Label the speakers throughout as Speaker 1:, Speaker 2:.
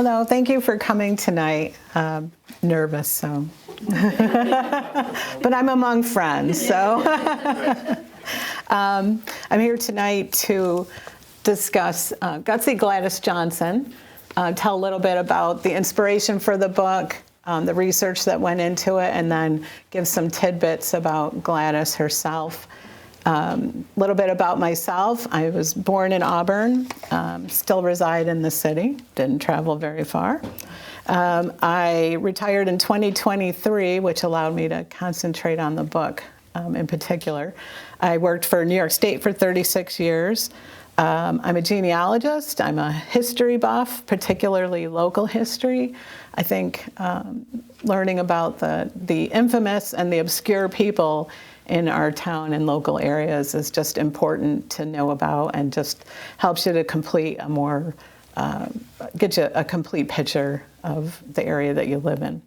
Speaker 1: Hello, thank you for coming tonight. Nervous, so. But I'm among friends, so. I'm here tonight to discuss Gutsy Gladys Johnson, tell a little bit about the inspiration for the book, the research that went into it, and then give some tidbits about Gladys herself. A little bit about myself. I was born in Auburn, still reside in the city, didn't travel very far. I retired in 2023, which allowed me to concentrate on the book in particular. I worked for New York State for 36 years. I'm a genealogist. I'm a history buff, particularly local history. I think learning about the infamous and the obscure people in our town and local areas is just important to know about, and just helps you to complete a more, get you a complete picture of the area that you live in.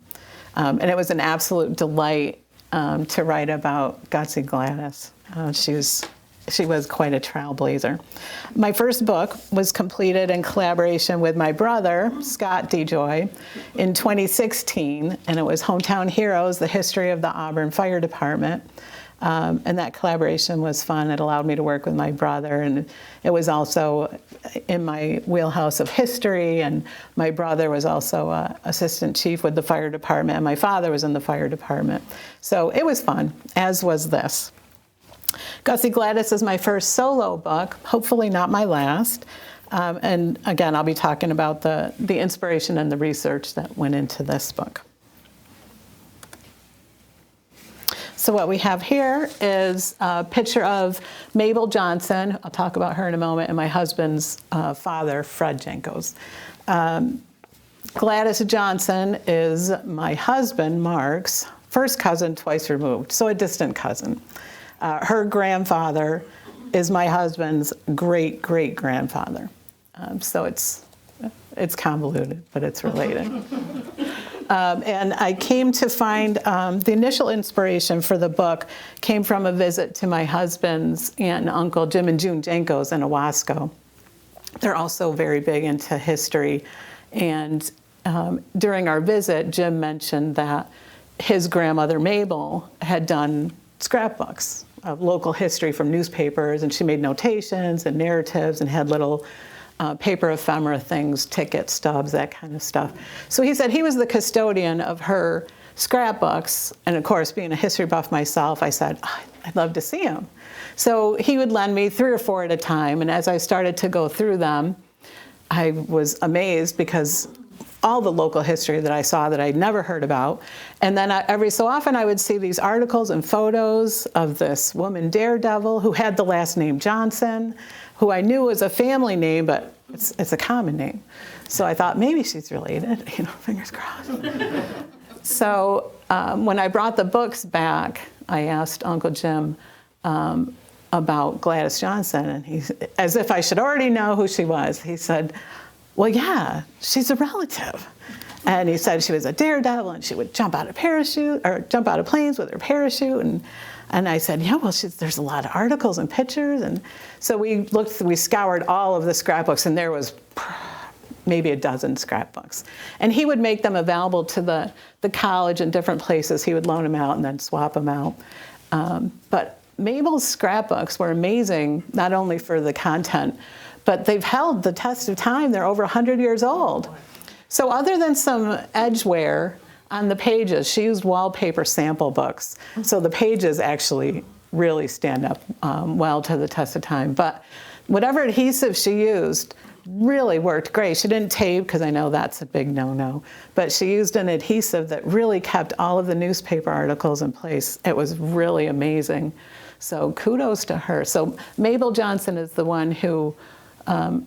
Speaker 1: And it was an absolute delight to write about Gutsy Gladys. She was quite a trailblazer. My first book was completed in collaboration with my brother, Scott DeJoy, in 2016, and it was Hometown Heroes, the history of the Auburn Fire Department. And that collaboration was fun. It allowed me to work with my brother, and it was also in my wheelhouse of history, and my brother was also assistant chief with the fire department, and my father was in the fire department. So it was fun, as was this. Gutsy Gladys is my first solo book, hopefully not my last. And again, I'll be talking about the inspiration and the research that went into this book. So what we have here is a picture of Mabel Johnson. I'll talk about her in a moment, and my husband's father, Fred Genkos. Gladys Johnson is my husband, Mark's first cousin, twice removed, so a distant cousin. Her grandfather is my husband's great-great-grandfather. So it's convoluted, but it's related. And I came to find the initial inspiration for the book came from a visit to my husband's aunt and uncle, Jim and June Genkos, in Owasco. They're also very big into history. And during our visit, Jim mentioned that his grandmother, Mabel, had done scrapbooks of local history from newspapers, and she made notations and narratives and had little paper ephemera things, ticket stubs, that kind of stuff. So he said he was the custodian of her scrapbooks, and of course, being a history buff myself, I said, oh, I'd love to see them. So he would lend me 3 or 4 at a time, and as I started to go through them, I was amazed because all the local history that I saw that I'd never heard about. And then every so often I would see these articles and photos of this woman, Daredevil, who had the last name Johnson, who I knew was a family name, but it's a common name. So I thought maybe she's related, fingers crossed. So when I brought the books back, I asked Uncle Jim about Gladys Johnson, and he, as if I should already know who she was, he said, well, yeah, she's a relative. And he said she was a daredevil, and she would jump out of planes with her parachute. And I said, yeah, well, there's a lot of articles and pictures. And so we scoured all of the scrapbooks, and there was maybe a dozen scrapbooks. And he would make them available to the college in different places. He would loan them out and then swap them out. But Mabel's scrapbooks were amazing, not only for the content, but they've held the test of time. They're over 100 years old. So other than some edge wear on the pages, she used wallpaper sample books. So the pages actually really stand up well to the test of time. But whatever adhesive she used really worked great. She didn't tape, because I know that's a big no-no. But she used an adhesive that really kept all of the newspaper articles in place. It was really amazing. So kudos to her. So Mabel Johnson is the one who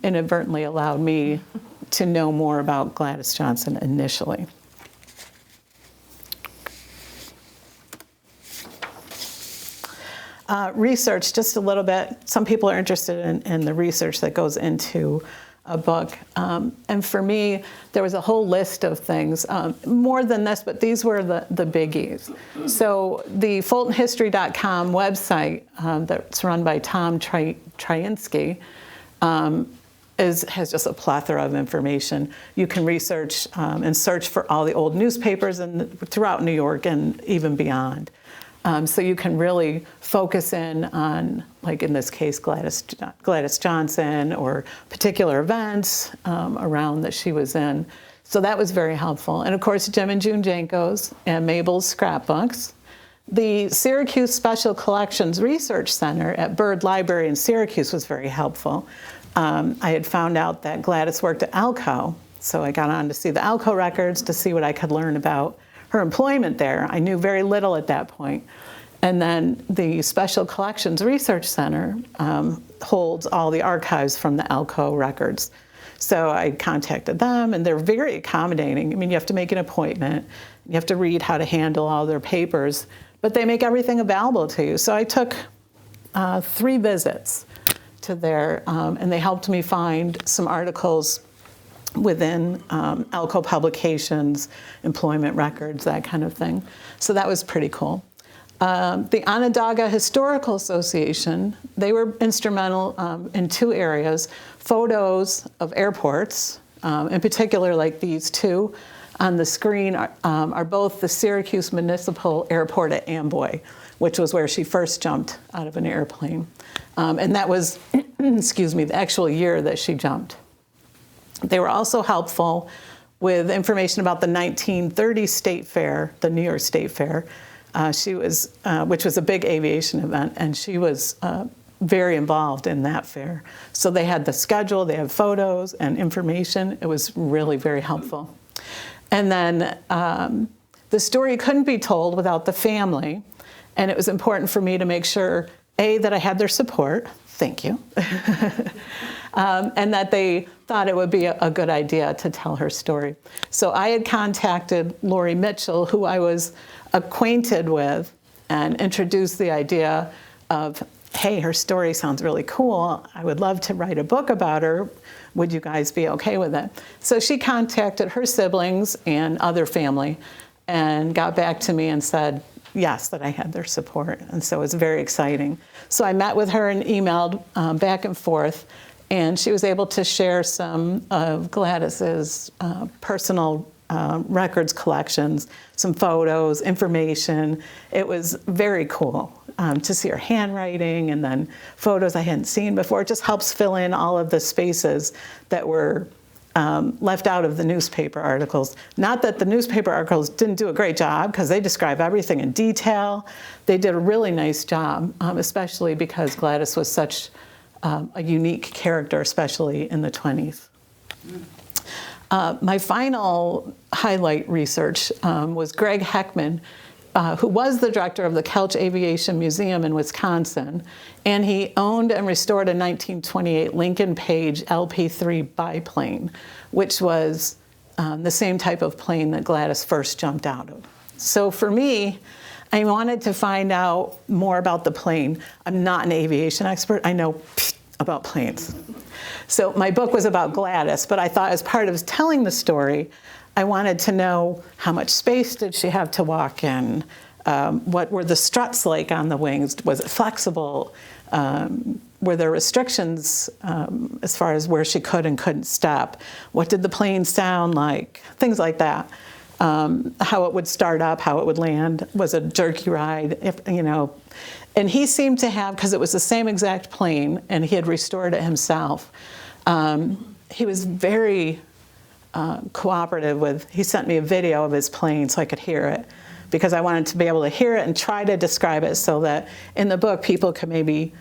Speaker 1: inadvertently allowed me to know more about Gladys Johnson initially. Research, just a little bit. Some people are interested in the research that goes into a book. And for me, there was a whole list of things, more than this, but these were the biggies. So the FultonHistory.com website that's run by Tom Tryinsky has just a plethora of information. You can research and search for all the old newspapers throughout New York and even beyond. So you can really focus in on, like in this case, Gladys Johnson, or particular events around that she was in. So that was very helpful. And of course, Jim and June Genkos and Mabel's scrapbooks. The Syracuse Special Collections Research Center at Byrd Library in Syracuse was very helpful. I had found out that Gladys worked at Alco, so I got on to see the Alco records to see what I could learn about her employment there. I knew very little at that point. And then the Special Collections Research Center holds all the archives from the Alco records. So I contacted them, and they're very accommodating. I mean, you have to make an appointment. You have to read how to handle all their papers, but they make everything available to you. So I took 3 visits to there, and they helped me find some articles within Alco publications, employment records, that kind of thing. So that was pretty cool. The Onondaga Historical Association, they were instrumental in 2 areas. Photos of airports, in particular like these 2 on the screen are both the Syracuse Municipal Airport at Amboy, which was where she first jumped out of an airplane. And that was, excuse me, the actual year that she jumped. They were also helpful with information about the 1930 State Fair, the New York State Fair. Which was a big aviation event, and she was very involved in that fair. So they had the schedule, they had photos and information. It was really very helpful. And then the story couldn't be told without the family, and it was important for me to make sure, A, that I had their support, thank you, and that they thought it would be a good idea to tell her story. So I had contacted Lori Mitchell, who I was acquainted with, and introduced the idea of, hey, her story sounds really cool. I would love to write a book about her. Would you guys be okay with it? So she contacted her siblings and other family and got back to me and said, yes, that I had their support. And so it was very exciting. So I met with her and emailed back and forth, and she was able to share some of Gladys's personal records collections, some photos, information. It was very cool to see her handwriting, and then photos I hadn't seen before. It just helps fill in all of the spaces that were left out of the newspaper articles. Not that the newspaper articles didn't do a great job, because they describe everything in detail. They did a really nice job, especially because Gladys was such a unique character, especially in the 20s. My final highlight research was Greg Heckman, who was the director of the Kelch Aviation Museum in Wisconsin, and he owned and restored a 1928 Lincoln Page LP-3 biplane, which was the same type of plane that Gladys first jumped out of. So for me, I wanted to find out more about the plane. I'm not an aviation expert. I know about planes. So my book was about Gladys, but I thought as part of telling the story, I wanted to know how much space did she have to walk in? What were the struts like on the wings? Was it flexible? Were there restrictions as far as where she could and couldn't stop? What did the plane sound like? Things like that. How it would start up, how it would land. Was it a jerky ride? And he seemed to have, because it was the same exact plane and he had restored it himself, he was very cooperative with, he sent me a video of his plane so I could hear it, because I wanted to be able to hear it and try to describe it so that in the book people could maybe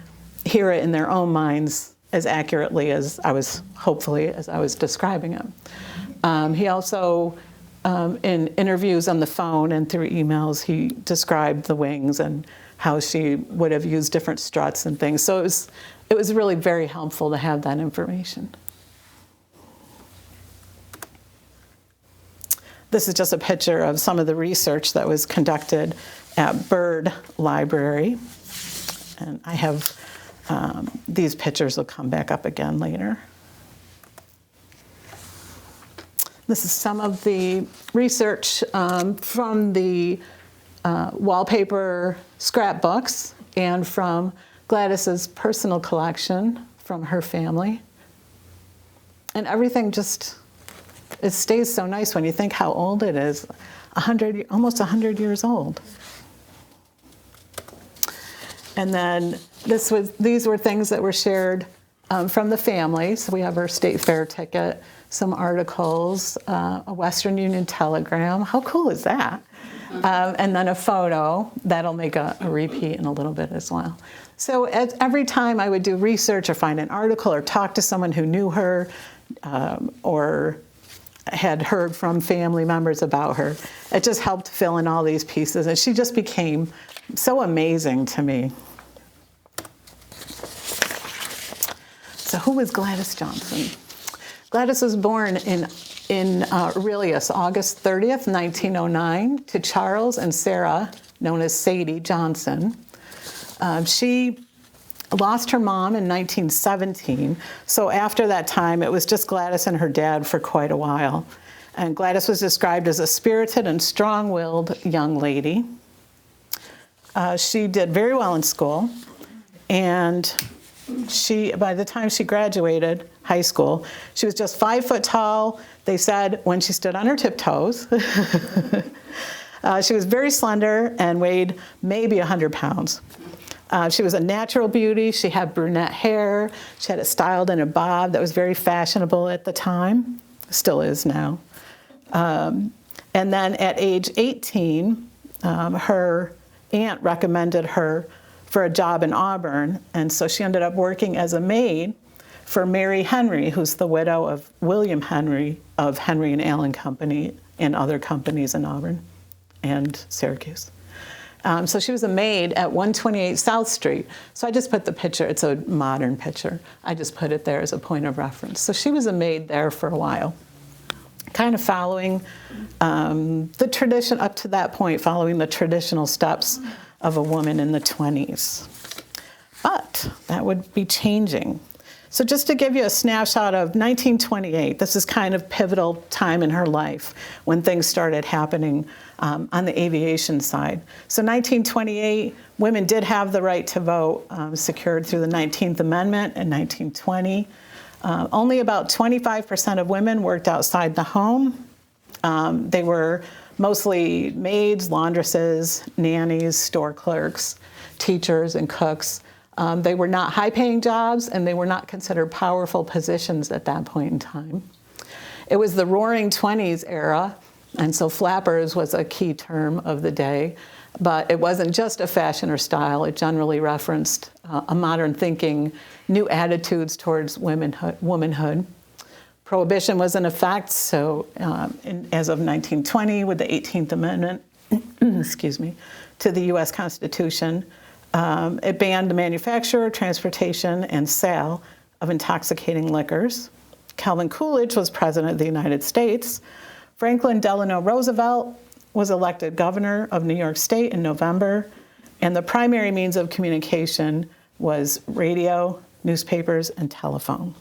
Speaker 1: hear it in their own minds as accurately as I was, hopefully, as I was describing it. He also, in interviews on the phone and through emails, he described the wings and how she would have used different struts and things. So it was really very helpful to have that information. This is just a picture of some of the research that was conducted at Byrd Library. And I have, these pictures will come back up again later. This is some of the research from the wallpaper scrapbooks and from Gladys's personal collection from her family. And everything just, it stays so nice when you think how old it is. Almost 100 years old. And then these were things that were shared from the family. So we have her state fair ticket, some articles, a Western Union telegram. How cool is that? And then a photo. That'll make a repeat in a little bit as well. So every time I would do research or find an article or talk to someone who knew her or had heard from family members about her, it just helped fill in all these pieces. And she just became so amazing to me. So who was Gladys Johnson? Gladys was born in Aurelius, August 30th, 1909, to Charles and Sarah, known as Sadie Johnson. She lost her mom in 1917, so after that time, it was just Gladys and her dad for quite a while. And Gladys was described as a spirited and strong-willed young lady. She did very well in school, and by the time she graduated high school, she was just 5 foot tall. They said when she stood on her tiptoes. She was very slender and weighed maybe 100 pounds. She was a natural beauty. She had brunette hair. She had it styled in a bob that was very fashionable at the time. Still is now. And then at age 18, her aunt recommended her for a job in Auburn, and so she ended up working as a maid for Mary Henry, who's the widow of William Henry of Henry and Allen Company and other companies in Auburn and Syracuse. So she was a maid at 128 South Street. So I just put the picture, it's a modern picture. I just put it there as a point of reference. So she was a maid there for a while, kind of following the tradition up to that point, following the traditional steps of a woman in the 20s. But that would be changing. So just to give you a snapshot of 1928, this is kind of pivotal time in her life when things started happening on the aviation side. So 1928, women did have the right to vote, secured through the 19th Amendment in 1920. Only about 25% of women worked outside the home. They were mostly maids, laundresses, nannies, store clerks, teachers, and cooks. They were not high-paying jobs, and they were not considered powerful positions at that point in time. It was the Roaring '20s era, and so flappers was a key term of the day. But it wasn't just a fashion or style. It generally referenced a modern thinking, new attitudes towards womanhood. Prohibition was in effect, so as of 1920, with the 18th Amendment, excuse me, to the U.S. Constitution, it banned the manufacture, transportation, and sale of intoxicating liquors. Calvin Coolidge was president of the United States. Franklin Delano Roosevelt was elected governor of New York State in November, and the primary means of communication was radio, newspapers, and telephone.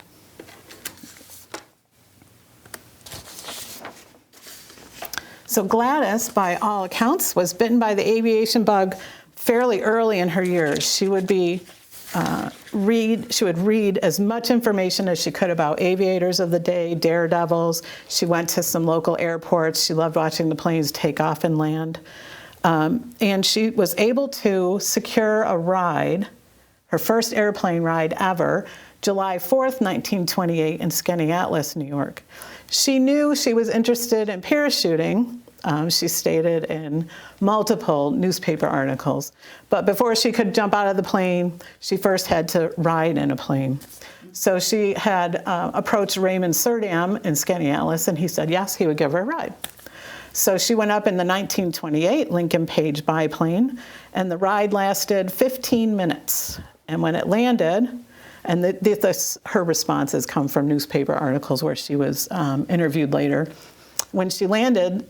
Speaker 1: So Gladys, by all accounts, was bitten by the aviation bug fairly early in her years. She would read as much information as she could about aviators of the day, daredevils. She went to some local airports. She loved watching the planes take off and land. And she was able to secure a ride, her first airplane ride ever, July 4th, 1928 in Skaneateles, New York. She knew she was interested in parachuting. She stated in multiple newspaper articles. But before she could jump out of the plane, she first had to ride in a plane. So she had approached Raymond Surdam in Skaneateles, and he said yes, he would give her a ride. So she went up in the 1928 Lincoln Page biplane, and the ride lasted 15 minutes. And when it landed, and her responses come from newspaper articles where she was interviewed later. When she landed,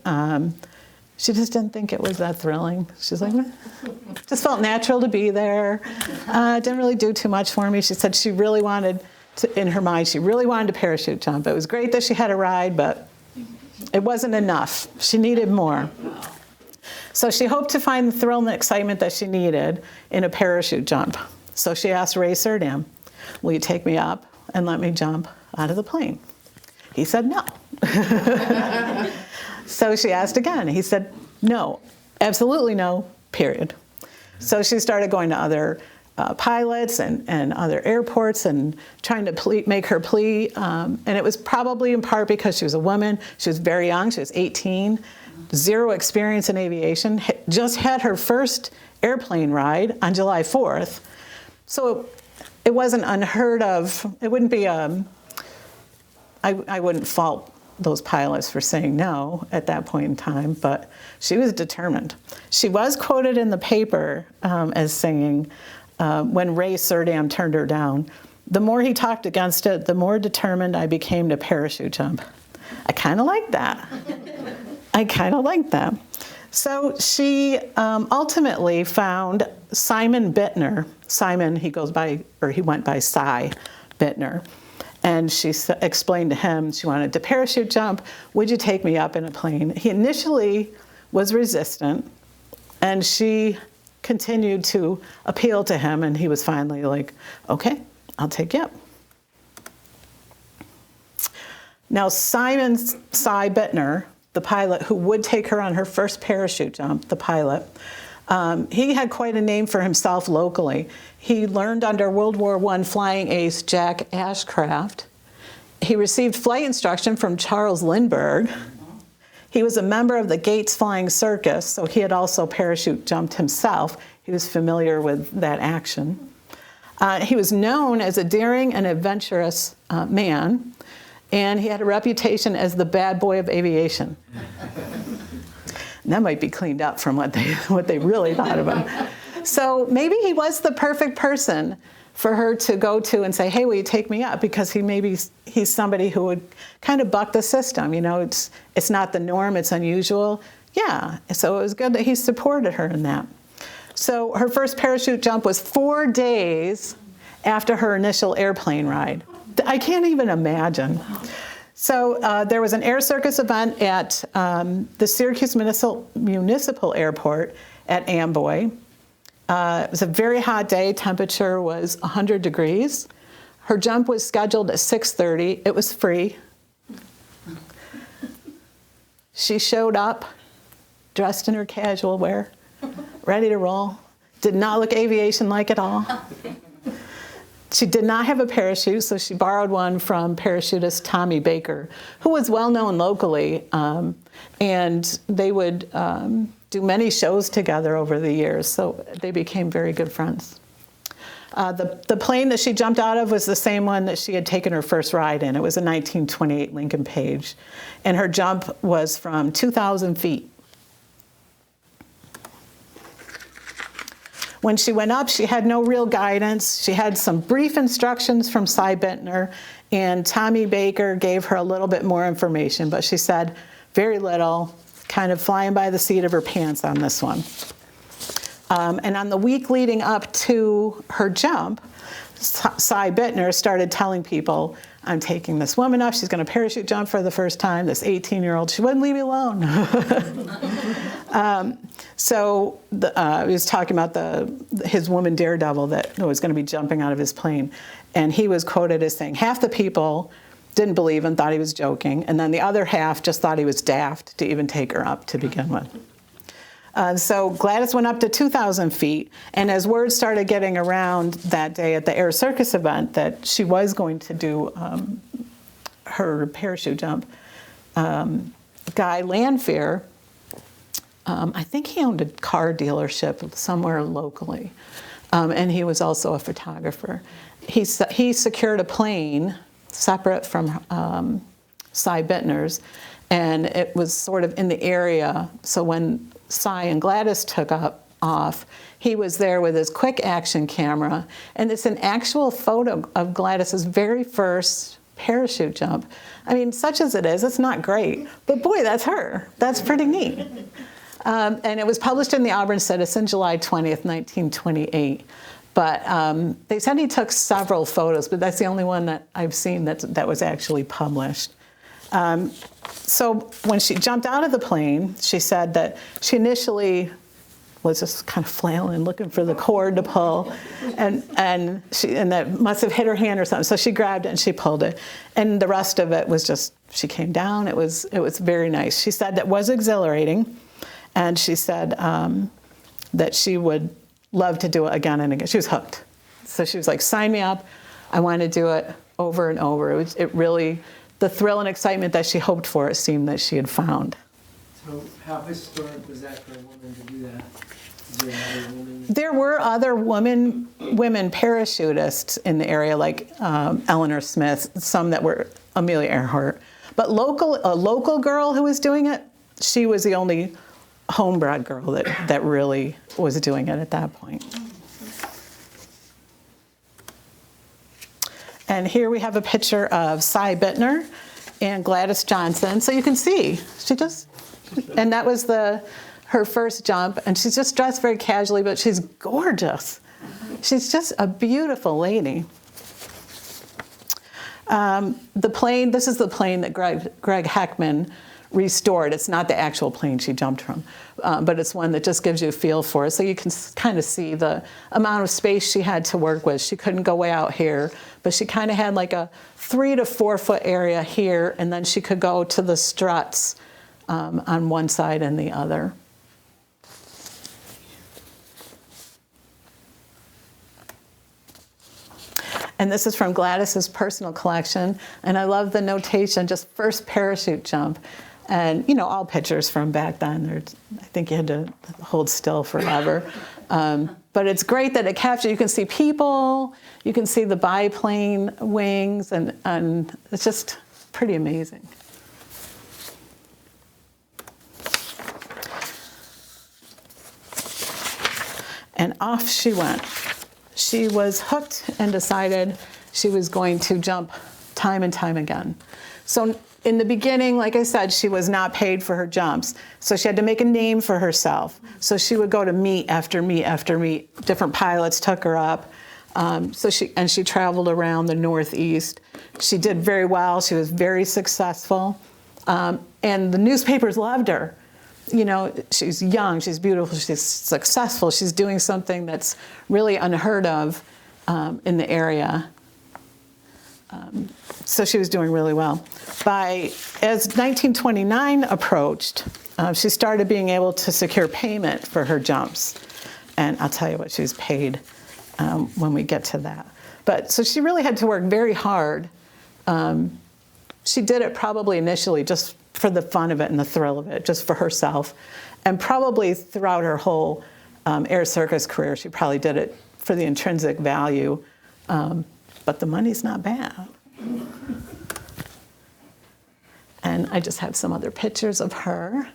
Speaker 1: she just didn't think it was that thrilling. She's like, just felt natural to be there. Didn't really do too much for me. She said she really wanted to, in her mind, she really wanted to parachute jump. It was great that she had a ride, but it wasn't enough. She needed more. So she hoped to find the thrill and the excitement that she needed in a parachute jump. So she asked Ray Surdam, will you take me up and let me jump out of the plane? He said no. So she asked again. He said no, absolutely no, period. So she started going to other pilots and other airports and trying to make her plea. And it was probably in part because she was a woman. She was very young. She was 18, zero experience in aviation, just had her first airplane ride on July 4th. So it wasn't unheard of. It wouldn't be, I wouldn't fault those pilots for saying no at that point in time, but she was determined. She was quoted in the paper as saying, when Ray Surdam turned her down, the more he talked against it, the more determined I became to parachute jump. I kind of like that. I kind of like that. So she ultimately found Simon Bittner. Simon, he went by Cy Bittner. And she explained to him she wanted to parachute jump. Would you take me up in a plane? He initially was resistant, and she continued to appeal to him, and he was finally like, okay, I'll take you up. Now, Simon Cy Bittner, the pilot who would take her on her first parachute jump, the pilot, he had quite a name for himself locally. He learned under World War I flying ace Jack Ashcraft. He received flight instruction from Charles Lindbergh. He was a member of the Gates Flying Circus, so he had also parachute jumped himself. He was familiar with that action. He was known as a daring and adventurous man, and he had a reputation as the bad boy of aviation. And that might be cleaned up from what they really thought of him. So maybe he was the perfect person for her to go to and say, hey, will you take me up? Because he's somebody who would kind of buck the system. You know, it's not the norm, it's unusual. Yeah, so it was good that he supported her in that. So her first parachute jump was 4 days after her initial airplane ride. I can't even imagine. So there was an air circus event at the Syracuse Municipal Airport at Amboy. It was a very hot day. Temperature was 100 degrees. Her jump was scheduled at 6:30. It was free. She showed up dressed in her casual wear, ready to roll. Did not look aviation-like at all. She did not have a parachute, so she borrowed one from parachutist Tommy Baker, who was well known locally, and they would do many shows together over the years, so they became very good friends. The plane that she jumped out of was the same one that she had taken her first ride in. It was a 1928 Lincoln Page, and her jump was from 2,000 feet. When she went up, she had no real guidance. She had some brief instructions from Cy Bittner, and Tommy Baker gave her a little bit more information, but she said very little, kind of flying by the seat of her pants on this one. And on the week leading up to her jump, Cy Bittner started telling people, I'm taking this woman up. She's going to parachute jump for the first time, this 18-year-old. She wouldn't leave me alone. So he was talking about his woman Daredevil that was going to be jumping out of his plane. And he was quoted as saying, half the people didn't believe him, thought he was joking. And then the other half just thought he was daft to even take her up to begin with. So Gladys went up to 2,000 feet, and as word started getting around that day at the Air Circus event that she was going to do her parachute jump, Guy Lanfear, I think he owned a car dealership somewhere locally, and he was also a photographer. He secured a plane separate from Cy Bittner's, and it was sort of in the area, so when Cy and Gladys took off, he was there with his quick action camera, and it's an actual photo of Gladys's very first parachute jump. I mean, such as it is, it's not great, but boy, that's her. That's pretty neat. And it was published in the Auburn Citizen, July 20th, 1928. But they said he took several photos, but that's the only one that I've seen that was actually published. So when she jumped out of the plane, she said that she initially was just kind of flailing, looking for the cord to pull, and that must have hit her hand or something. So she grabbed it and she pulled it, and the rest of it was just, she came down. It was very nice. She said that was exhilarating, and she said that she would love to do it again and again. She was hooked. So she was like, sign me up. I want to do it over and over. It really, the thrill and excitement that she hoped for, it seemed that she had found.
Speaker 2: So how historic was that for a woman to do that? Is there another woman?
Speaker 1: There were other women parachutists in the area, like Eleanor Smith, some that were Amelia Earhart. But a local girl who was doing it, she was the only homebred girl that really was doing it at that point. And here we have a picture of Cy Bittner and Gladys Johnson. So you can see, and that was her first jump, and she's just dressed very casually, but she's gorgeous. She's just a beautiful lady. The plane, this is the plane that Greg Heckman restored. It's not the actual plane she jumped from, but it's one that just gives you a feel for it. So you can kind of see the amount of space she had to work with. She couldn't go way out here, but she kind of had like a 3 to 4 foot area here, and then she could go to the struts on one side and the other. And this is from Gladys's personal collection, and I love the notation, just first parachute jump. And, all pictures from back then, I think you had to hold still forever. But it's great that it captures, you can see people, you can see the biplane wings, and it's just pretty amazing. And off she went. She was hooked and decided she was going to jump time and time again. So in the beginning, like I said, she was not paid for her jumps. So she had to make a name for herself. So she would go to meet after meet after meet. Different pilots took her up. She traveled around the Northeast. She did very well. She was very successful. And the newspapers loved her. She's young, she's beautiful, she's successful, she's doing something that's really unheard of in the area. So she was doing really well. As 1929 approached, she started being able to secure payment for her jumps. And I'll tell you what she was paid when we get to that. So she really had to work very hard. She did it probably initially just for the fun of it and the thrill of it, just for herself. And probably throughout her whole air circus career, she probably did it for the intrinsic value. But the money's not bad. And I just have some other pictures of her.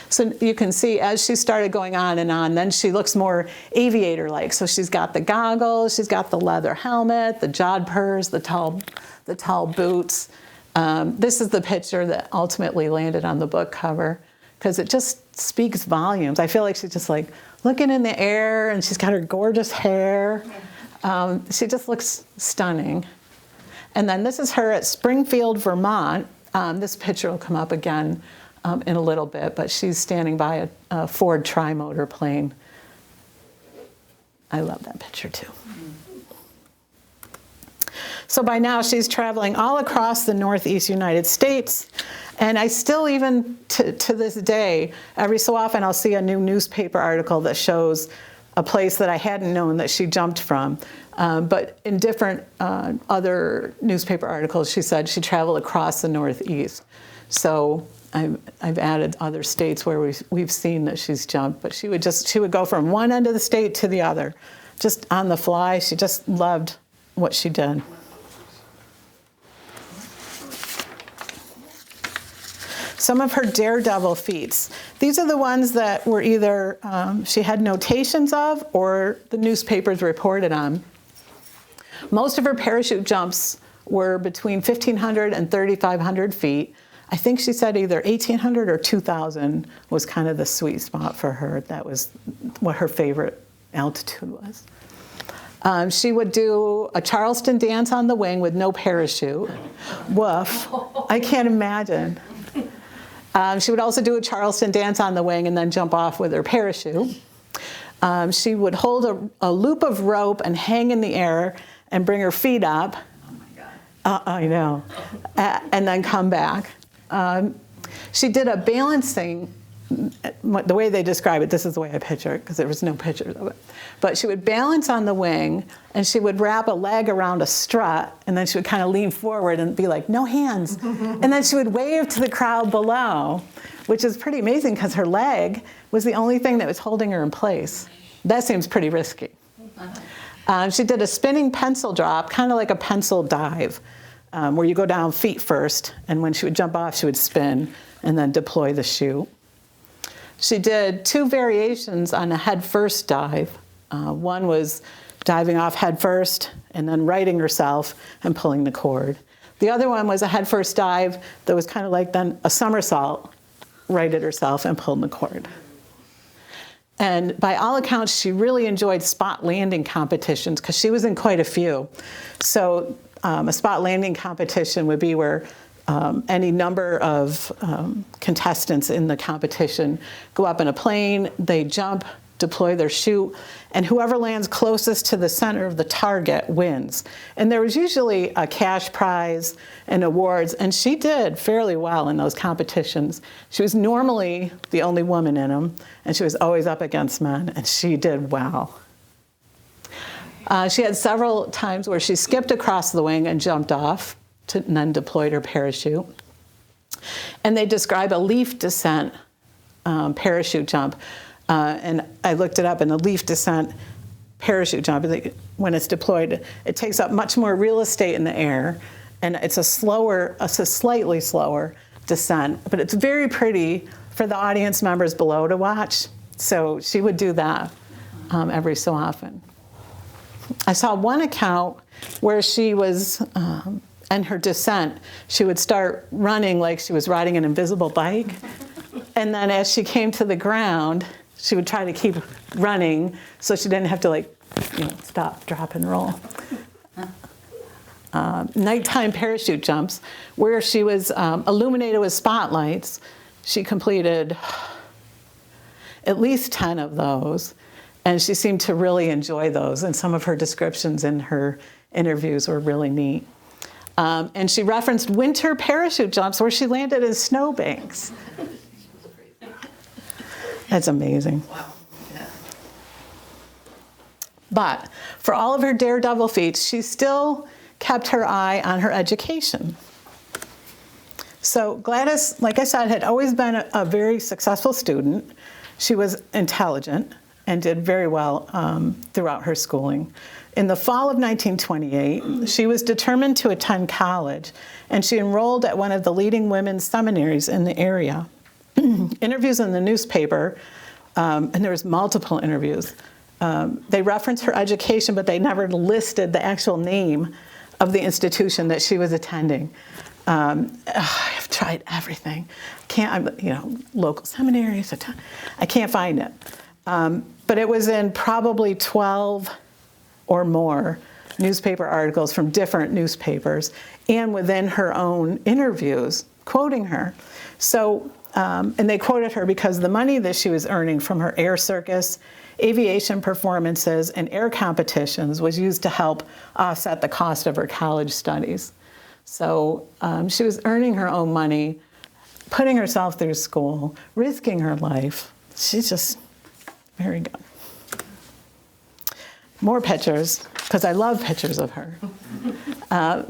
Speaker 1: So you can see as she started going on, then she looks more aviator-like. So she's got the goggles, she's got the leather helmet, the jodhpurs, the tall boots. This is the picture that ultimately landed on the book cover because it just speaks volumes. I feel like she's just like looking in the air, and she's got her gorgeous hair. She just looks stunning. And then this is her at Springfield, Vermont. This picture will come up again in a little bit, but she's standing by a Ford tri-motor plane. I love that picture too. So by now she's traveling all across the Northeast United States, and I still, even to this day, every so often I'll see a new newspaper article that shows a place that I hadn't known that she jumped from. But in different other newspaper articles, she said she traveled across the Northeast. So I've added other states where we've seen that she's jumped, but she would go from one end of the state to the other, just on the fly. She just loved what she did. Some of her Daredevil feats. These are the ones that were either she had notations of or the newspapers reported on. Most of her parachute jumps were between 1,500 and 3,500 feet. I think she said either 1,800 or 2,000 was kind of the sweet spot for her. That was what her favorite altitude was. She would do a Charleston dance on the wing with no parachute. Woof. I can't imagine. She would also do a Charleston dance on the wing and then jump off with her parachute. She would hold a loop of rope and hang in the air and bring her feet up.
Speaker 3: Oh my God.
Speaker 1: I know. And then come back. She did a balancing, the way they describe it, this is the way I picture it, because there was no picture of it. But she would balance on the wing, and she would wrap a leg around a strut, and then she would kind of lean forward and be like, no hands. And then she would wave to the crowd below, which is pretty amazing because her leg was the only thing that was holding her in place. That seems pretty risky. She did a spinning pencil drop, kind of like a pencil dive, where you go down feet first, and when she would jump off, she would spin and then deploy the chute. She did 2 variations on a head-first dive. One was diving off head-first and then righting herself and pulling the cord. The other one was a head-first dive that was kind of like then a somersault, righted herself and pulled the cord. And by all accounts, she really enjoyed spot landing competitions because she was in quite a few. So a spot landing competition would be where any number of contestants in the competition go up in a plane, they jump, deploy their chute, and whoever lands closest to the center of the target wins. And there was usually a cash prize and awards, and she did fairly well in those competitions. She was normally the only woman in them, and she was always up against men, and she did well. She had several times where she skipped across the wing and jumped off, and then deployed her parachute. And they describe a leaf descent parachute jump. And I looked it up, and the leaf descent parachute jump, when it's deployed, it takes up much more real estate in the air, and it's a slightly slower descent, but it's very pretty for the audience members below to watch. So she would do that every so often. I saw one account where she was, and her descent, she would start running like she was riding an invisible bike. And then as she came to the ground, she would try to keep running so she didn't have to stop, drop, and roll. Nighttime parachute jumps, where she was illuminated with spotlights. She completed at least 10 of those, and she seemed to really enjoy those. And some of her descriptions in her interviews were really neat. And she referenced winter parachute jumps where she landed in snowbanks. That's amazing.
Speaker 3: Wow. Yeah.
Speaker 1: But for all of her daredevil feats, she still kept her eye on her education. So Gladys, like I said, had always been a very successful student. She was intelligent and did very well throughout her schooling. In the fall of 1928, she was determined to attend college, and she enrolled at one of the leading women's seminaries in the area. Interviews in the newspaper, and there was multiple interviews. They referenced her education, but they never listed the actual name of the institution that she was attending. I've tried everything. Local seminaries, I can't find it. But it was in probably 12 or more newspaper articles from different newspapers and within her own interviews, quoting her. So, and they quoted her because the money that she was earning from her air circus, aviation performances, and air competitions was used to help offset the cost of her college studies. So she was earning her own money, putting herself through school, risking her life. She's just very good. More pictures, because I love pictures of her.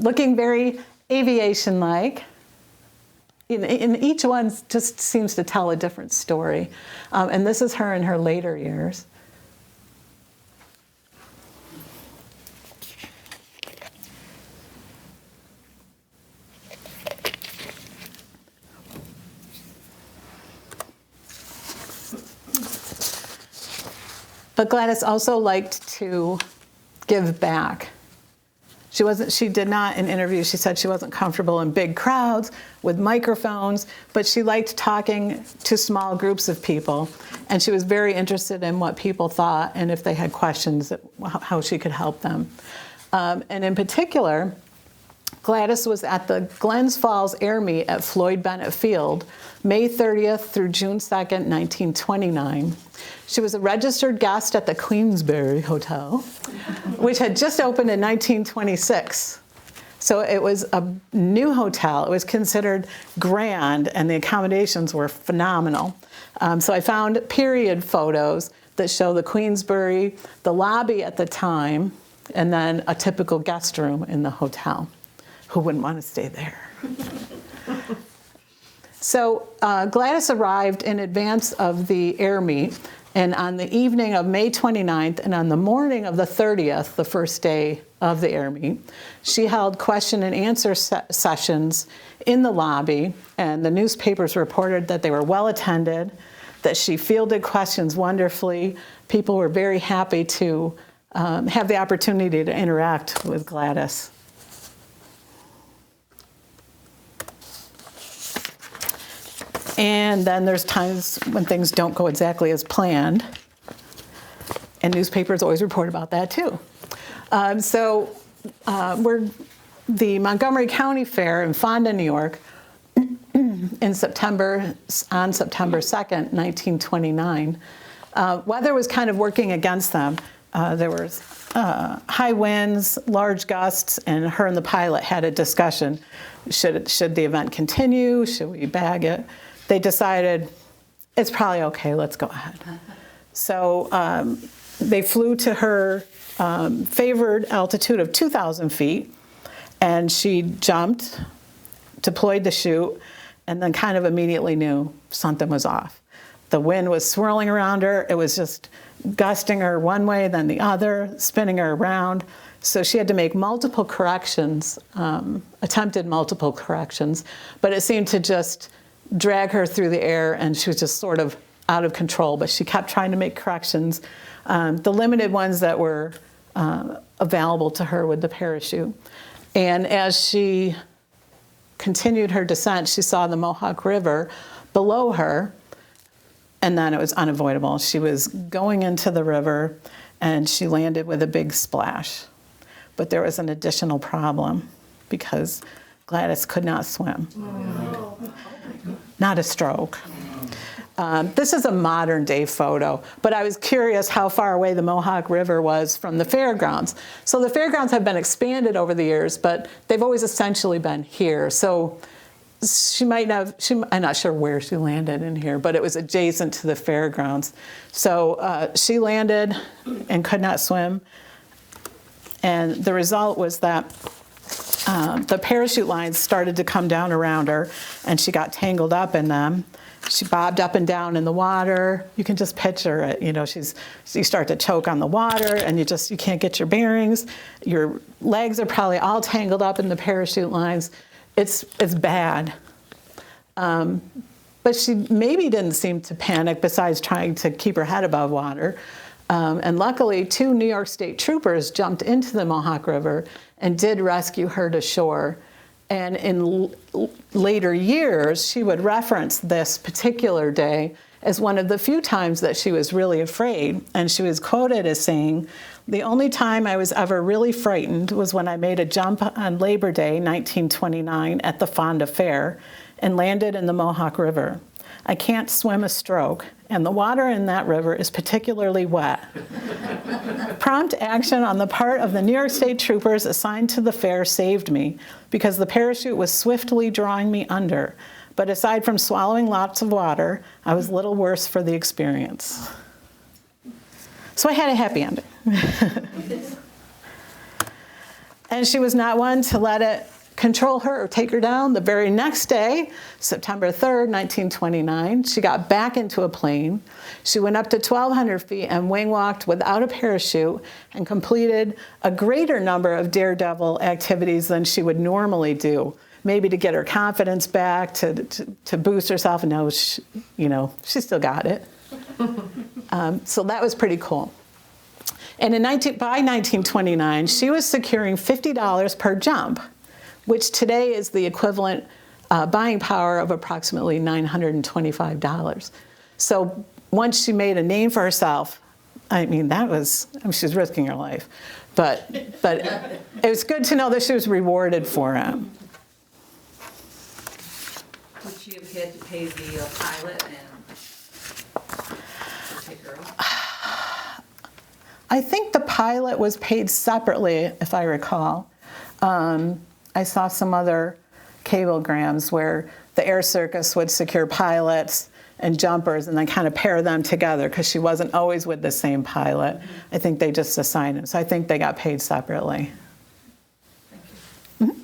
Speaker 1: Looking very aviation-like. In each one just seems to tell a different story. And this is her in her later years. But Gladys also liked to give back. She did not, in interviews, she said she wasn't comfortable in big crowds with microphones, but she liked talking to small groups of people. And she was very interested in what people thought and if they had questions, how she could help them. And in particular, Gladys was at the Glens Falls Air Meet at Floyd Bennett Field, May 30th through June 2nd, 1929. She was a registered guest at the Queensberry Hotel, which had just opened in 1926. So it was a new hotel. It was considered grand, and the accommodations were phenomenal. So I found period photos that show the Queensberry, the lobby at the time, and then a typical guest room in the hotel. Who wouldn't want to stay there? So Gladys arrived in advance of the air meet, and on the evening of May 29th and on the morning of the 30th, the first day of the air meet, she held question and answer sessions in the lobby, and the newspapers reported that they were well attended, that she fielded questions wonderfully. People were very happy to have the opportunity to interact with Gladys. And then there's times when things don't go exactly as planned, and newspapers always report about that too. We're the Montgomery County Fair in Fonda, New York, on September 2nd, 1929. Weather was kind of working against them. There was high winds, large gusts, and her and the pilot had a discussion. Should the event continue? Should we bag it? They decided it's probably okay, let's go ahead. So they flew to her favored altitude of 2,000 feet, and she jumped, deployed the chute, and then kind of immediately knew something was off. The wind was swirling around her. It was just gusting her one way, then the other, spinning her around. So she had to make multiple corrections, attempted multiple corrections, but it seemed to just drag her through the air, and she was just sort of out of control. But she kept trying to make corrections, the limited ones that were available to her with the parachute. And as she continued her descent, she saw the Mohawk River below her, and then it was unavoidable. She was going into the river, and she landed with a big splash. But there was an additional problem, because Gladys could not swim. Oh. Not a stroke. This is a modern day photo, but I was curious how far away the Mohawk River was from the fairgrounds. So the fairgrounds have been expanded over the years, but they've always essentially been here. So I'm not sure where she landed in here, but it was adjacent to the fairgrounds. So she landed and could not swim. And the result was that the parachute lines started to come down around her, and she got tangled up in them. She bobbed up and down in the water. You can just picture it. You know, you start to choke on the water, and you can't get your bearings. Your legs are probably all tangled up in the parachute lines. It's bad. But she maybe didn't seem to panic, besides trying to keep her head above water. And luckily, 2 New York State troopers jumped into the Mohawk River and did rescue her to shore. And in later years, she would reference this particular day as one of the few times that she was really afraid. And she was quoted as saying, "The only time I was ever really frightened was when I made a jump on Labor Day, 1929, at the Fonda Fair and landed in the Mohawk River. I can't swim a stroke, and the water in that river is particularly wet." Prompt action on the part of the New York State troopers assigned to the fair saved me, because the parachute was swiftly drawing me under. But aside from swallowing lots of water, I was little worse for the experience. So I had a happy ending. And she was not one to let it control her or take her down. The very next day, September 3rd, 1929, she got back into a plane. She went up to 1,200 feet and wing walked without a parachute and completed a greater number of Daredevil activities than she would normally do, maybe to get her confidence back, to boost herself. No, she still got it. So that was pretty cool. And by 1929, she was securing $50 per jump, which today is the equivalent buying power of approximately $925. So once she made a name for herself, she was risking her life. But it was good to know that she was rewarded for it.
Speaker 3: Would she have had to pay the pilot and take her off?
Speaker 1: I think the pilot was paid separately, if I recall. I saw some other cablegrams where the air circus would secure pilots and jumpers and then kind of pair them together because she wasn't always with the same pilot. I think they just assigned it. So I think they got paid separately.
Speaker 3: Thank you.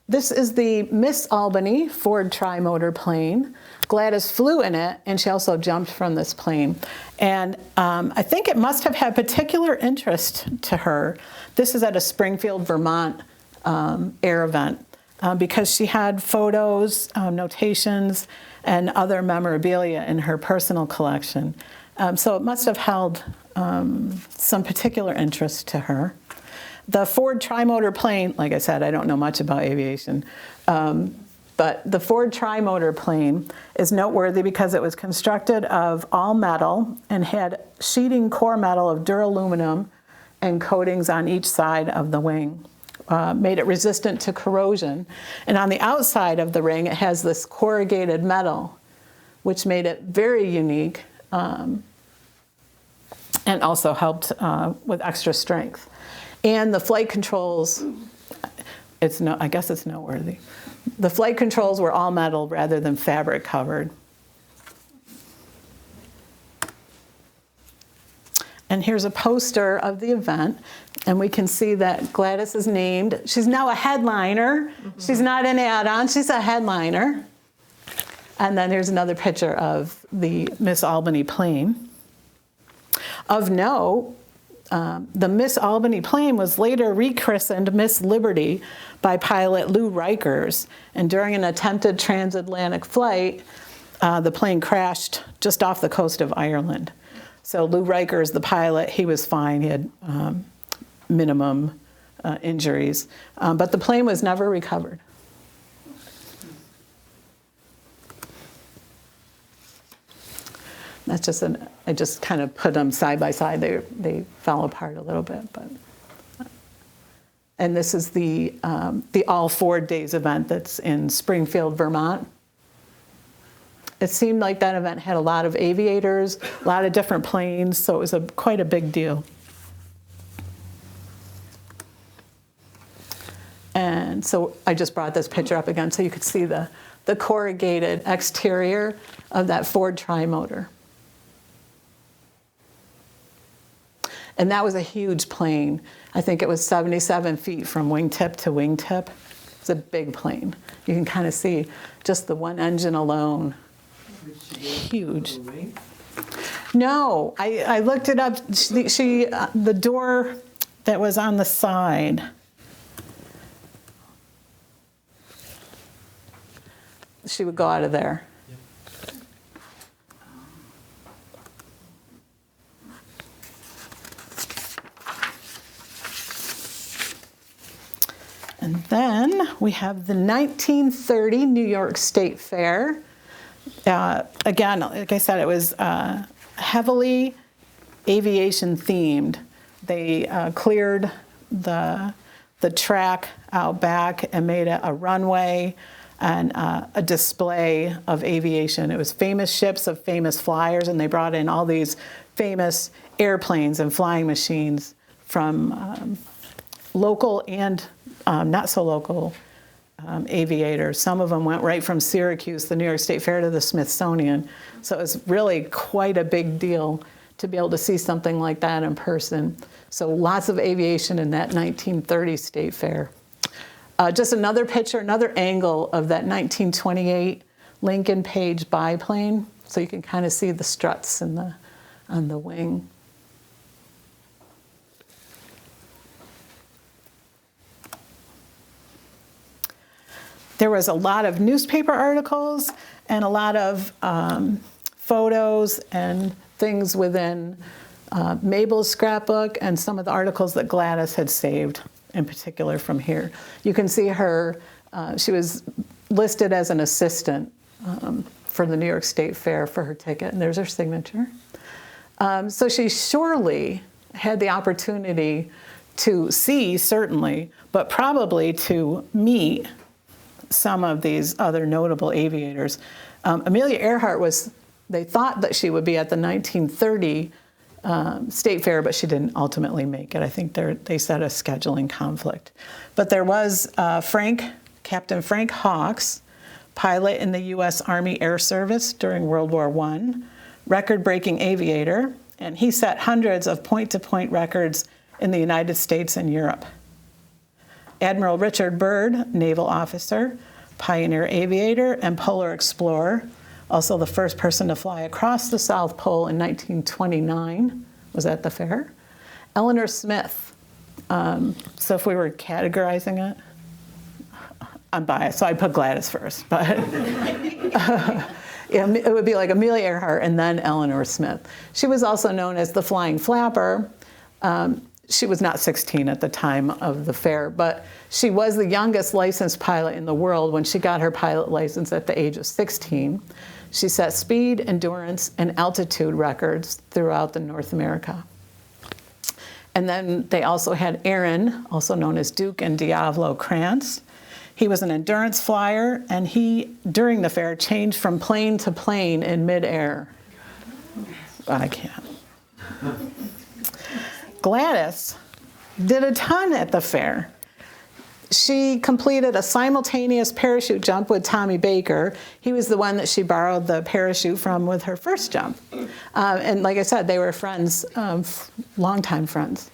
Speaker 1: This is the Miss Albany Ford Tri-Motor plane. Gladys flew in it, and she also jumped from this plane. And I think it must have had particular interest to her. This is at a Springfield, Vermont air event because she had photos, notations, and other memorabilia in her personal collection. So it must have held some particular interest to her. The Ford Tri-Motor plane, like I said, I don't know much about aviation, but the Ford Tri-Motor plane is noteworthy because it was constructed of all metal and had sheeting core metal of duraluminum and coatings on each side of the wing. Made it resistant to corrosion. And on the outside of the ring, it has this corrugated metal, which made it very unique and also helped with extra strength. And the flight controls, I guess it's noteworthy. The flight controls were all metal rather than fabric covered. And here's a poster of the event, and we can see that Gladys is named. She's now a headliner. She's not an add-on, she's a headliner. And then here's another picture of the Miss Albany plane. Of note, the Miss Albany plane was later rechristened Miss Liberty by pilot Lou Rikers, and during an attempted transatlantic flight, the plane crashed just off the coast of Ireland. So Lou Rikers, the pilot, he was fine. He had minimum injuries, but the plane was never recovered. That's just I just kind of put them side by side. They fell apart a little bit, but. And this is the All Ford Days event that's in Springfield, Vermont. It seemed like that event had a lot of aviators, a lot of different planes, so it was quite a big deal. And so I just brought this picture up again so you could see the corrugated exterior of that Ford Tri-Motor. And that was a huge plane. I think it was 77 feet from wingtip to wingtip. It's a big plane. You can kind of see just the one engine alone. Huge. No, I looked it up. The door that was on the side. She would go out of there. And then we have the 1930 New York State Fair. Again, like I said, it was heavily aviation themed. They cleared the track out back and made it a runway and a display of aviation. It was famous ships of famous flyers, and they brought in all these famous airplanes and flying machines from local and not so local aviators. Some of them went right from Syracuse, the New York State Fair, to the Smithsonian. So it was really quite a big deal to be able to see something like that in person. So lots of aviation in that 1930 State Fair. Just another picture, another angle of that 1928 Lincoln Page biplane. So you can kind of see the struts on the wing. There was a lot of newspaper articles and a lot of photos and things within Mabel's scrapbook and some of the articles that Gladys had saved, in particular from here. You can see her, she was listed as an assistant for the New York State Fair for her ticket, and there's her signature. So she surely had the opportunity to see, certainly, but probably to meet some of these other notable aviators. Amelia Earhart they thought that she would be at the 1930 State Fair, but she didn't ultimately make it. I think they said a scheduling conflict. But there was Captain Frank Hawks, pilot in the U.S. Army Air Service during World War I, record-breaking aviator, and he set hundreds of point-to-point records in the United States and Europe. Admiral Richard Byrd, naval officer, pioneer aviator, and polar explorer, also the first person to fly across the South Pole in 1929, was at the fair. Eleanor Smith. So if we were categorizing it, I'm biased, so I put Gladys first, but it would be like Amelia Earhart and then Eleanor Smith. She was also known as the Flying Flapper. She was not 16 at the time of the fair, but she was the youngest licensed pilot in the world when she got her pilot license at the age of 16. She set speed, endurance, and altitude records throughout the North America. And then they also had Aaron, also known as Duke and Diavolo Krantz. He was an endurance flyer, and he, during the fair, changed from plane to plane in midair. I can't. Gladys did a ton at the fair. She completed a simultaneous parachute jump with Tommy Baker. He was the one that she borrowed the parachute from with her first jump. And like I said, they were friends, longtime friends.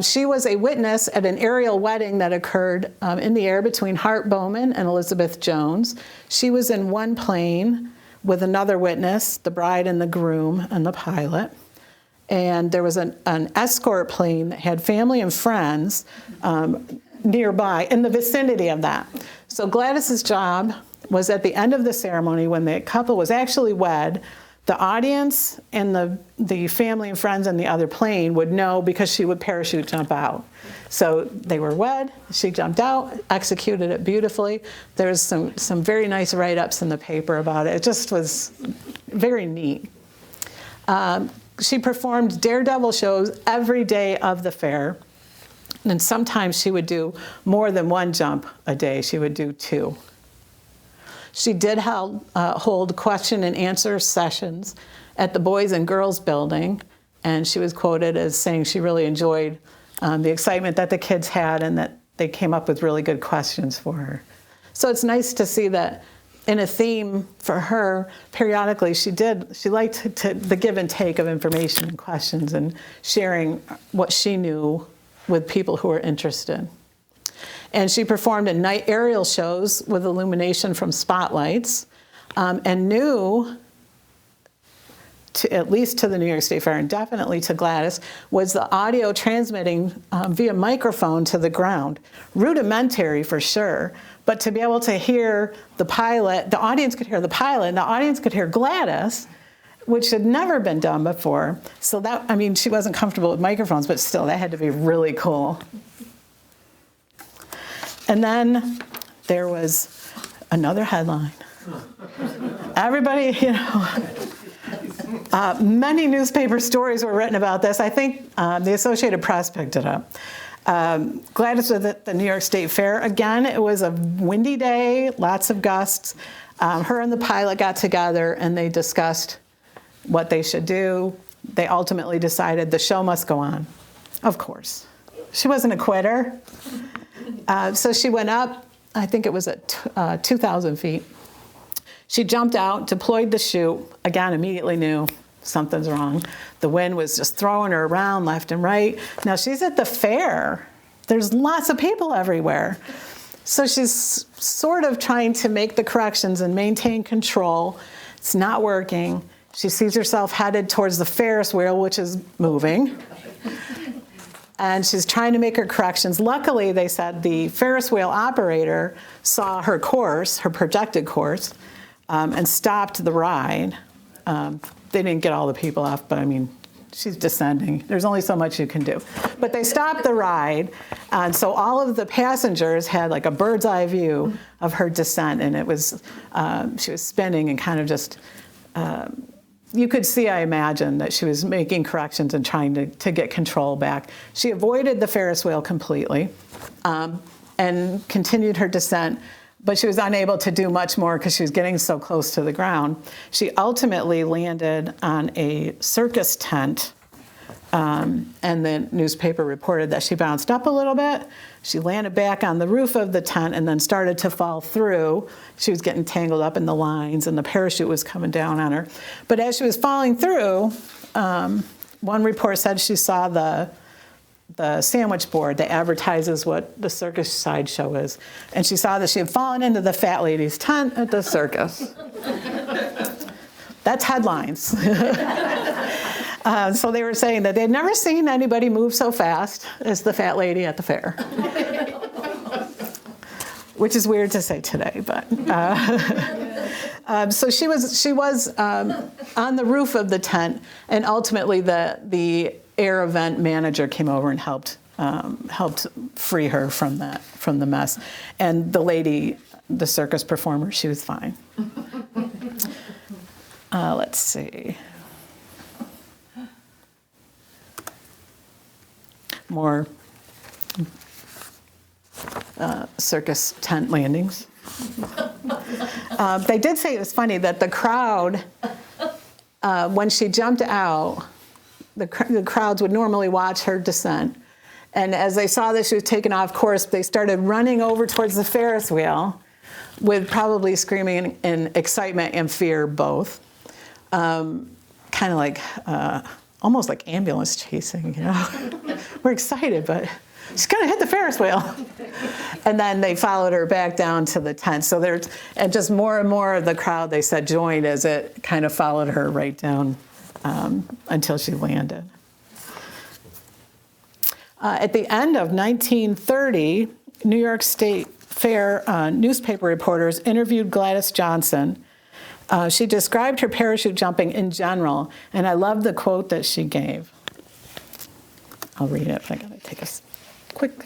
Speaker 1: She was a witness at an aerial wedding that occurred in the air between Hart Bowman and Elizabeth Jones. She was in one plane with another witness, the bride and the groom and the pilot. And there was an escort plane that had family and friends nearby, in the vicinity of that. So Gladys's job was at the end of the ceremony, when the couple was actually wed, the audience and the family and friends in the other plane would know because she would parachute jump out. So they were wed, she jumped out, executed it beautifully. There's some very nice write-ups in the paper about it. It just was very neat. She performed Daredevil shows every day of the fair. And sometimes she would do more than one jump a day. She would do 2. She did hold question and answer sessions at the Boys and Girls Building, and she was quoted as saying she really enjoyed the excitement that the kids had and that they came up with really good questions for her. So it's nice to see that in a theme for her, periodically she liked the give and take of information and questions and sharing what she knew with people who were interested. And she performed in night aerial shows with illumination from spotlights, and knew, at least to the New York State Fair and definitely to Gladys, was the audio transmitting via microphone to the ground. Rudimentary for sure, but to be able to hear the pilot, the audience could hear the pilot, and the audience could hear Gladys, which had never been done before. So that, I mean, she wasn't comfortable with microphones, but still, that had to be really cool. And then there was another headline. Everybody, many newspaper stories were written about this. I think the Associated Press picked it up. Gladys was at the New York State Fair. Again, it was a windy day, lots of gusts. Her and the pilot got together and they discussed what they should do. They ultimately decided the show must go on. Of course. She wasn't a quitter. So she went up, I think it was at 2,000 feet. She jumped out, deployed the chute, again, immediately knew something's wrong. The wind was just throwing her around left and right. Now she's at the fair. There's lots of people everywhere. So she's sort of trying to make the corrections and maintain control. It's not working. She sees herself headed towards the Ferris wheel, which is moving. And she's trying to make her corrections. Luckily, they said the Ferris wheel operator saw her course, her projected course, and stopped the ride. They didn't get all the people off, but I mean, she's descending. There's only so much you can do. But they stopped the ride, and so all of the passengers had like a bird's eye view of her descent, and it was, she was spinning and kind of just you could see, I imagine, that she was making corrections and trying to get control back. She avoided the Ferris wheel completely and continued her descent, but she was unable to do much more because she was getting so close to the ground. She ultimately landed on a circus tent, and the newspaper reported that she bounced up a little bit. She landed back on the roof of the tent and then started to fall through. She was getting tangled up in the lines, and the parachute was coming down on her. But as she was falling through, one report said she saw the sandwich board that advertises what the circus sideshow is. And she saw that she had fallen into the fat lady's tent at the circus. That's headlines. So they were saying that they'd never seen anybody move so fast as the fat lady at the fair. Which is weird to say today, but. So she was on the roof of the tent, and ultimately the air event manager came over and helped free her from the mess. And the lady, the circus performer, she was fine. Let's see. More circus tent landings. They did say it was funny that the crowd, when she jumped out, the crowds would normally watch her descent. And as they saw that she was taken off course, they started running over towards the Ferris wheel with probably screaming in excitement and fear both. Kind of like, almost like ambulance chasing, you know. We're excited, but she's gonna hit the Ferris wheel. And then they followed her back down to the tent. So and just more and more of the crowd, they said, joined as it kind of followed her right down until she landed. At the end of 1930, New York State Fair newspaper reporters interviewed Gladys Johnson. She described her parachute jumping in general, and I love the quote that she gave. I'll read it, but I gotta take a quick.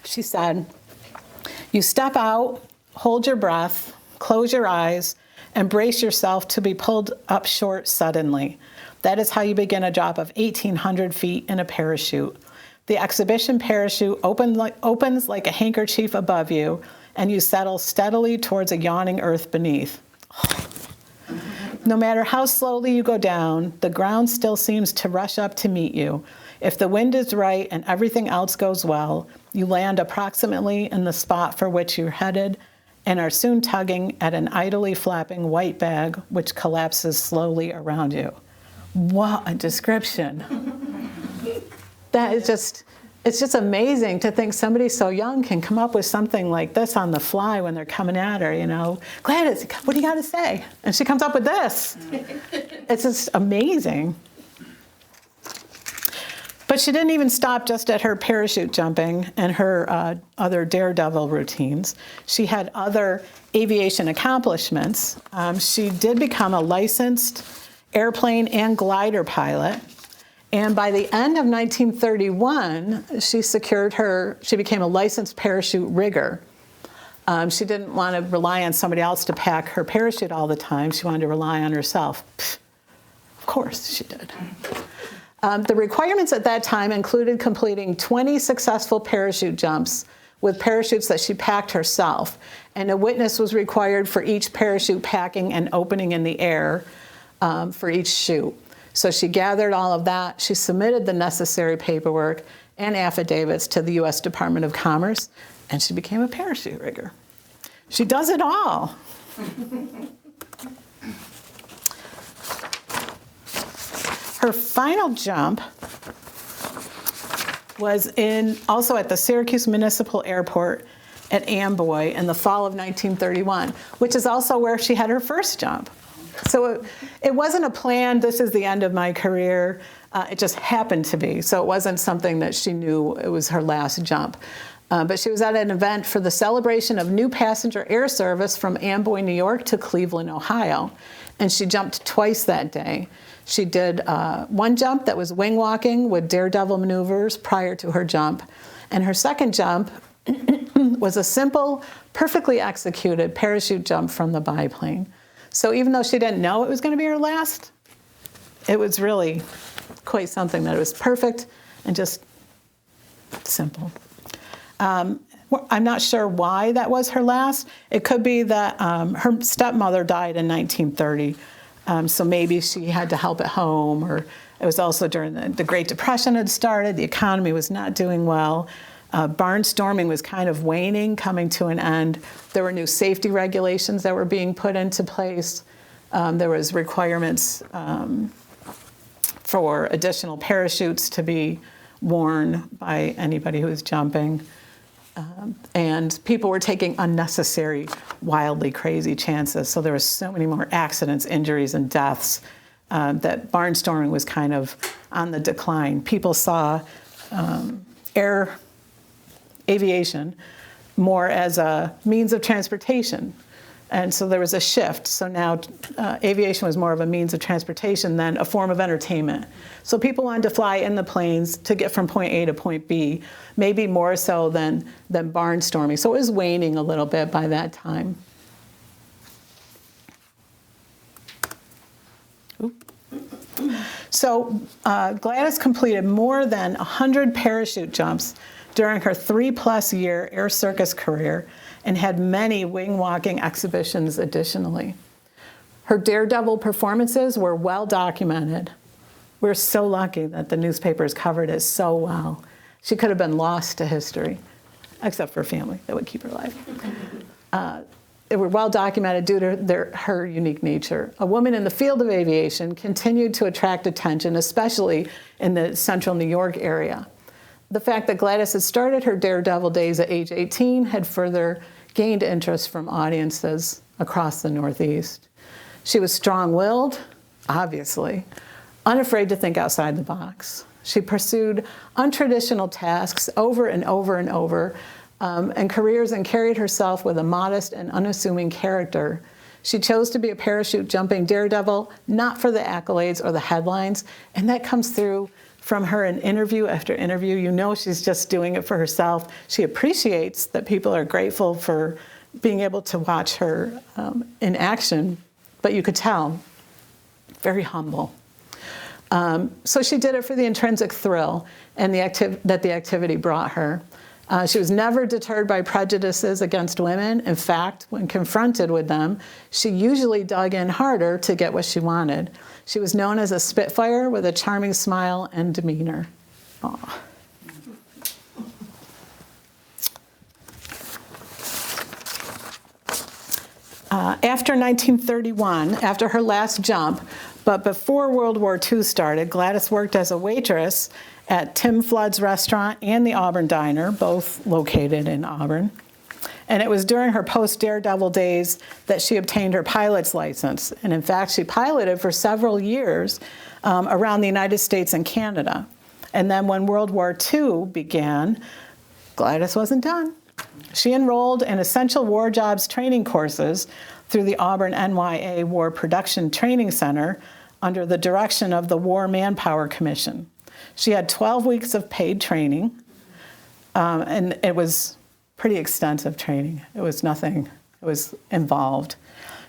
Speaker 1: She said, "You step out, hold your breath, close your eyes, and brace yourself to be pulled up short suddenly. That is how you begin a drop of 1,800 feet in a parachute. The exhibition parachute opens like a handkerchief above you, and you settle steadily towards a yawning earth beneath. No matter how slowly you go down, the ground still seems to rush up to meet you. If the wind is right and everything else goes well, you land approximately in the spot for which you're headed and are soon tugging at an idly flapping white bag which collapses slowly around you." What a description. That is it's just amazing to think somebody so young can come up with something like this on the fly when they're coming at her, you know. "Gladys, what do you got to say?" And she comes up with this. It's just amazing. But she didn't even stop just at her parachute jumping and her other Daredevil routines. She had other aviation accomplishments. She did become a licensed airplane and glider pilot. And by the end of 1931, she became a licensed parachute rigger. She didn't want to rely on somebody else to pack her parachute all the time. She wanted to rely on herself. Of course she did. The requirements at that time included completing 20 successful parachute jumps with parachutes that she packed herself. And a witness was required for each parachute packing and opening in the air for each chute. So she gathered all of that. She submitted the necessary paperwork and affidavits to the U.S. Department of Commerce, and she became a parachute rigger. She does it all. Her final jump was also at the Syracuse Municipal Airport at Amboy in the fall of 1931, which is also where she had her first jump. So it wasn't a plan, this is the end of my career. It just happened to be. So it wasn't something that she knew it was her last jump. But she was at an event for the celebration of new passenger air service from Amboy, New York to Cleveland, Ohio. And she jumped twice that day. She did one jump that was wing walking with Daredevil maneuvers prior to her jump. And her second jump was a simple, perfectly executed parachute jump from the biplane. So even though she didn't know it was going to be her last, it was really quite something that it was perfect and just simple. I'm not sure why that was her last. It could be that her stepmother died in 1930, so maybe she had to help at home, or it was also during the Great Depression had started, the economy was not doing well. Barnstorming was kind of waning, coming to an end. There were new safety regulations that were being put into place. There was requirements for additional parachutes to be worn by anybody who was jumping. And people were taking unnecessary, wildly crazy chances. So there were so many more accidents, injuries, and deaths that barnstorming was kind of on the decline. People saw aviation more as a means of transportation. And so there was a shift. So now aviation was more of a means of transportation than a form of entertainment. So people wanted to fly in the planes to get from point A to point B, maybe more so than barnstorming. So it was waning a little bit by that time. So Gladys completed more than 100 parachute jumps during her 3+ year air circus career and had many wing walking exhibitions additionally. Her Daredevil performances were well documented. We're so lucky that the newspapers covered it so well. She could have been lost to history, except for family that would keep her alive. They were well documented due to her unique nature. A woman in the field of aviation continued to attract attention, especially in the central New York area. The fact that Gladys had started her Daredevil days at age 18 had further gained interest from audiences across the Northeast. She was strong-willed, obviously, unafraid to think outside the box. She pursued untraditional tasks over and over and over, and careers, and carried herself with a modest and unassuming character. She chose to be a parachute jumping daredevil, not for the accolades or the headlines, and that comes through from her in interview after interview. You know she's just doing it for herself. She appreciates that people are grateful for being able to watch her in action, but you could tell, very humble. So she did it for the intrinsic thrill and that the activity brought her. She was never deterred by prejudices against women. In fact, when confronted with them, she usually dug in harder to get what she wanted. She was known as a Spitfire with a charming smile and demeanor. Aww. After 1931, after her last jump, but before World War II started, Gladys worked as a waitress at Tim Flood's restaurant and the Auburn Diner, both located in Auburn. And it was during her post-Daredevil days that she obtained her pilot's license. And in fact, she piloted for several years around the United States and Canada. And then when World War II began, Gladys wasn't done. She enrolled in essential war jobs training courses through the Auburn NYA War Production Training Center under the direction of the War Manpower Commission. She had 12 weeks of paid training, and it was pretty extensive training. It was nothing, it was involved.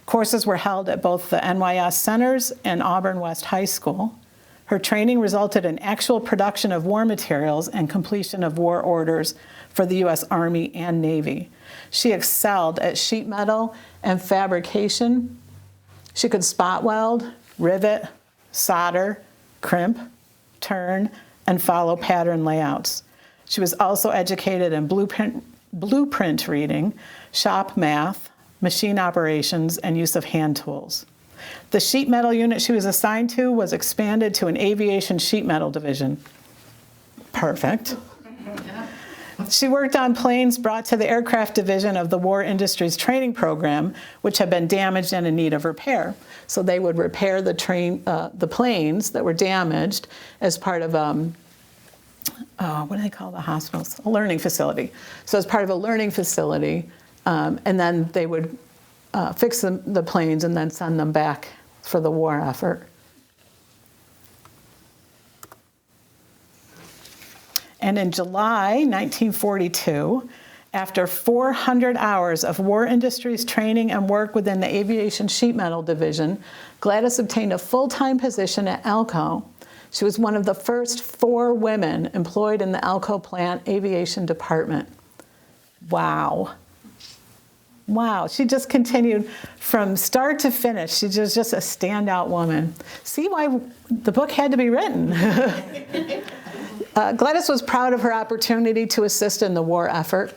Speaker 1: Courses were held at both the NYS centers and Auburn West High School. Her training resulted in actual production of war materials and completion of war orders for the U.S. Army and Navy. She excelled at sheet metal and fabrication. She could spot weld, rivet, solder, crimp, turn, and follow pattern layouts. She was also educated in blueprint reading, shop math, machine operations, and use of hand tools. The sheet metal unit she was assigned to was expanded to an aviation sheet metal division. Perfect. She worked on planes brought to the aircraft division of the War Industries Training Program, which had been damaged and in need of repair. So they would repair the planes that were damaged as part of, what do they call the hospitals? A learning facility. So as part of a learning facility, and then they would fix the planes and then send them back for the war effort. And in July 1942, After 400 hours of War Industries training and work within the Aviation Sheet Metal Division, Gladys obtained a full-time position at Alco. She was one of the first 4 women employed in the Alco plant aviation department. Wow. Wow, she just continued from start to finish. She was just a standout woman. See why the book had to be written. Gladys was proud of her opportunity to assist in the war effort.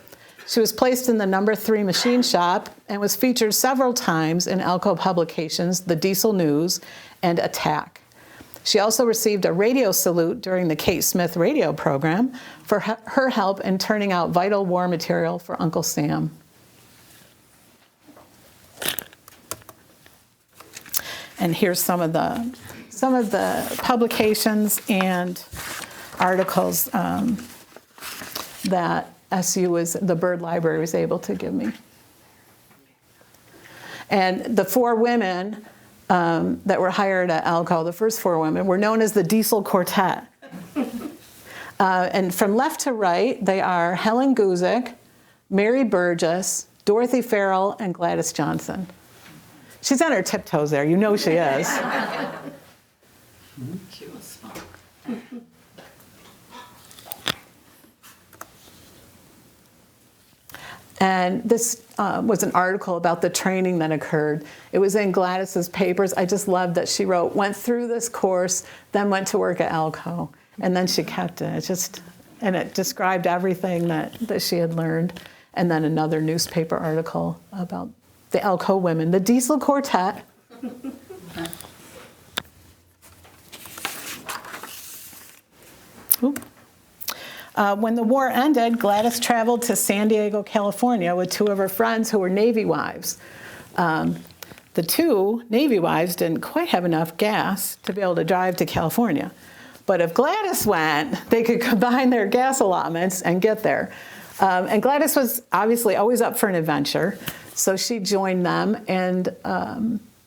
Speaker 1: She was placed in the No. 3 machine shop and was featured several times in Alco publications, The Diesel News, and Attack. She also received a radio salute during the Kate Smith radio program for her help in turning out vital war material for Uncle Sam. And here's some of the publications and articles that the Byrd Library was able to give me. And the 4 women that were hired at Alco, the first 4 women, were known as the Diesel Quartet. And from left to right, they are Helen Guzik, Mary Burgess, Dorothy Farrell, and Gladys Johnson. She's on her tiptoes there. You know she is.
Speaker 3: She was smart.
Speaker 1: And this was an article about the training that occurred. It was in Gladys's papers. I just loved that she wrote, went through this course, then went to work at Alco, and then she kept it. And it described everything that she had learned. And then another newspaper article about the Alco women, the Diesel Quartet. When the war ended, Gladys traveled to San Diego, California with 2 of her friends who were Navy wives. The 2 Navy wives didn't quite have enough gas to be able to drive to California. But if Gladys went, they could combine their gas allotments and get there. And Gladys was obviously always up for an adventure, so she joined them and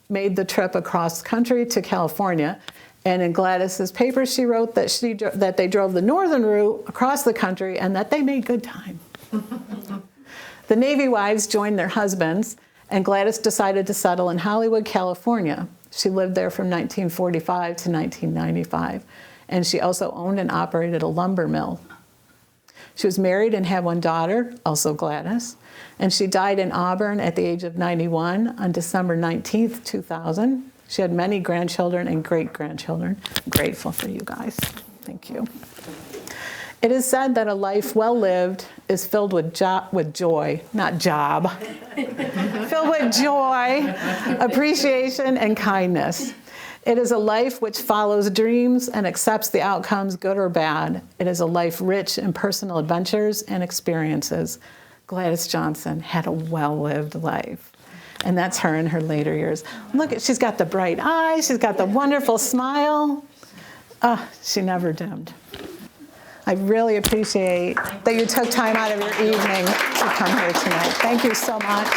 Speaker 1: made the trip across country to California. And in Gladys's papers, she wrote that they drove the northern route across the country and that they made good time. The Navy wives joined their husbands, and Gladys decided to settle in Hollywood, California. She lived there from 1945 to 1995, and she also owned and operated a lumber mill. She was married and had 1 daughter, also Gladys, and she died in Auburn at the age of 91 on December 19th, 2000. She had many grandchildren and great-grandchildren. I'm grateful for you guys. Thank you. It is said that a life well lived is filled with joy, not job. Filled with joy, appreciation, and kindness. It is a life which follows dreams and accepts the outcomes, good or bad. It is a life rich in personal adventures and experiences. Gladys Johnson had a well-lived life. And that's her in her later years. Look, she's got the bright eyes. She's got the wonderful smile. She never dimmed. I really appreciate that you took time out of your evening to come here tonight. Thank you so much.